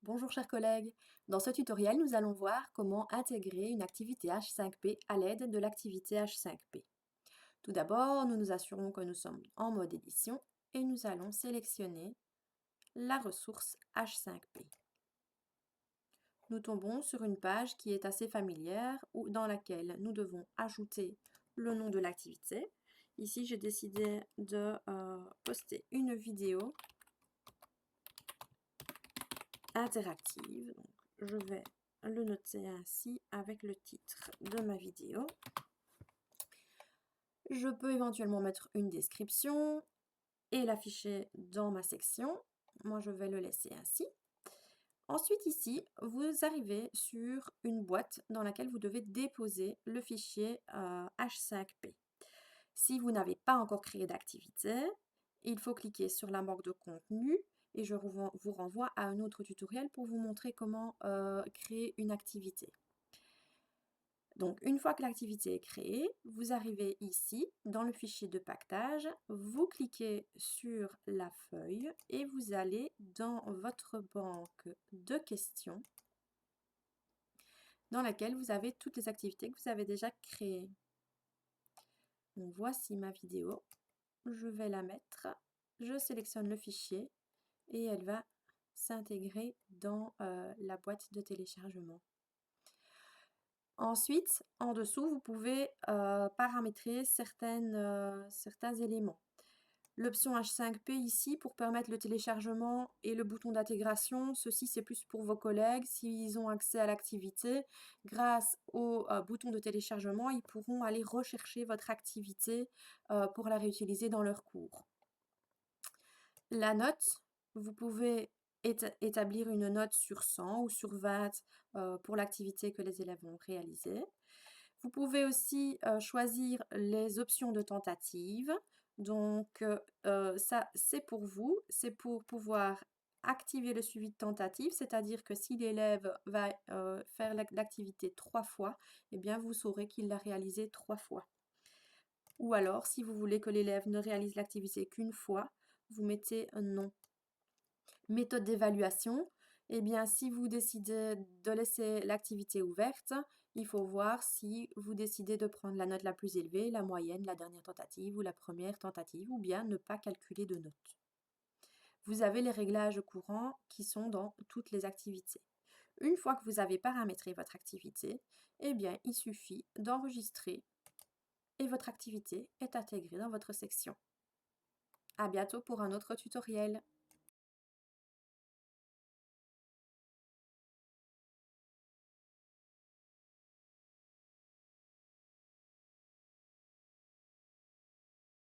Bonjour chers collègues, dans ce tutoriel nous allons voir comment intégrer une activité H5P à l'aide de l'activité H5P. Tout d'abord, nous nous assurons que nous sommes en mode édition et nous allons sélectionner la ressource H5P. Nous tombons sur une page qui est assez familière dans laquelle nous devons ajouter le nom de l'activité. Ici, j'ai décidé de poster une vidéo interactive. Donc, je vais le noter ainsi avec le titre de ma vidéo. Je peux éventuellement mettre une description et l'afficher dans ma section. Moi, je vais le laisser ainsi. Ensuite, ici, vous arrivez sur une boîte dans laquelle vous devez déposer le fichier H5P. Si vous n'avez pas encore créé d'activité, il faut cliquer sur la banque de contenu et je vous renvoie à un autre tutoriel pour vous montrer comment créer une activité. Donc, une fois que l'activité est créée, vous arrivez ici dans le fichier de paquetage, vous cliquez sur la feuille et vous allez dans votre banque de questions dans laquelle vous avez toutes les activités que vous avez déjà créées. Donc, voici ma vidéo. Je vais la mettre, je sélectionne le fichier et elle va s'intégrer dans la boîte de téléchargement. Ensuite, en dessous, vous pouvez paramétrer certains éléments. L'option H5P ici, pour permettre le téléchargement et le bouton d'intégration, ceci c'est plus pour vos collègues. S'ils ont accès à l'activité, grâce au bouton de téléchargement, ils pourront aller rechercher votre activité pour la réutiliser dans leur cours. La note, vous pouvez établir une note sur 100 ou sur 20 pour l'activité que les élèves vont réaliser. Vous pouvez aussi choisir les options de tentative. Donc, ça, c'est pour vous, c'est pour pouvoir activer le suivi de tentative, c'est-à-dire que si l'élève va faire l'activité 3 fois, eh bien, vous saurez qu'il l'a réalisé 3 fois. Ou alors, si vous voulez que l'élève ne réalise l'activité qu'une fois, vous mettez un non. Méthode d'évaluation, eh bien, si vous décidez de laisser l'activité ouverte, il faut voir si vous décidez de prendre la note la plus élevée, la moyenne, la dernière tentative ou la première tentative, ou bien ne pas calculer de notes. Vous avez les réglages courants qui sont dans toutes les activités. Une fois que vous avez paramétré votre activité, eh bien, il suffit d'enregistrer et votre activité est intégrée dans votre section. À bientôt pour un autre tutoriel.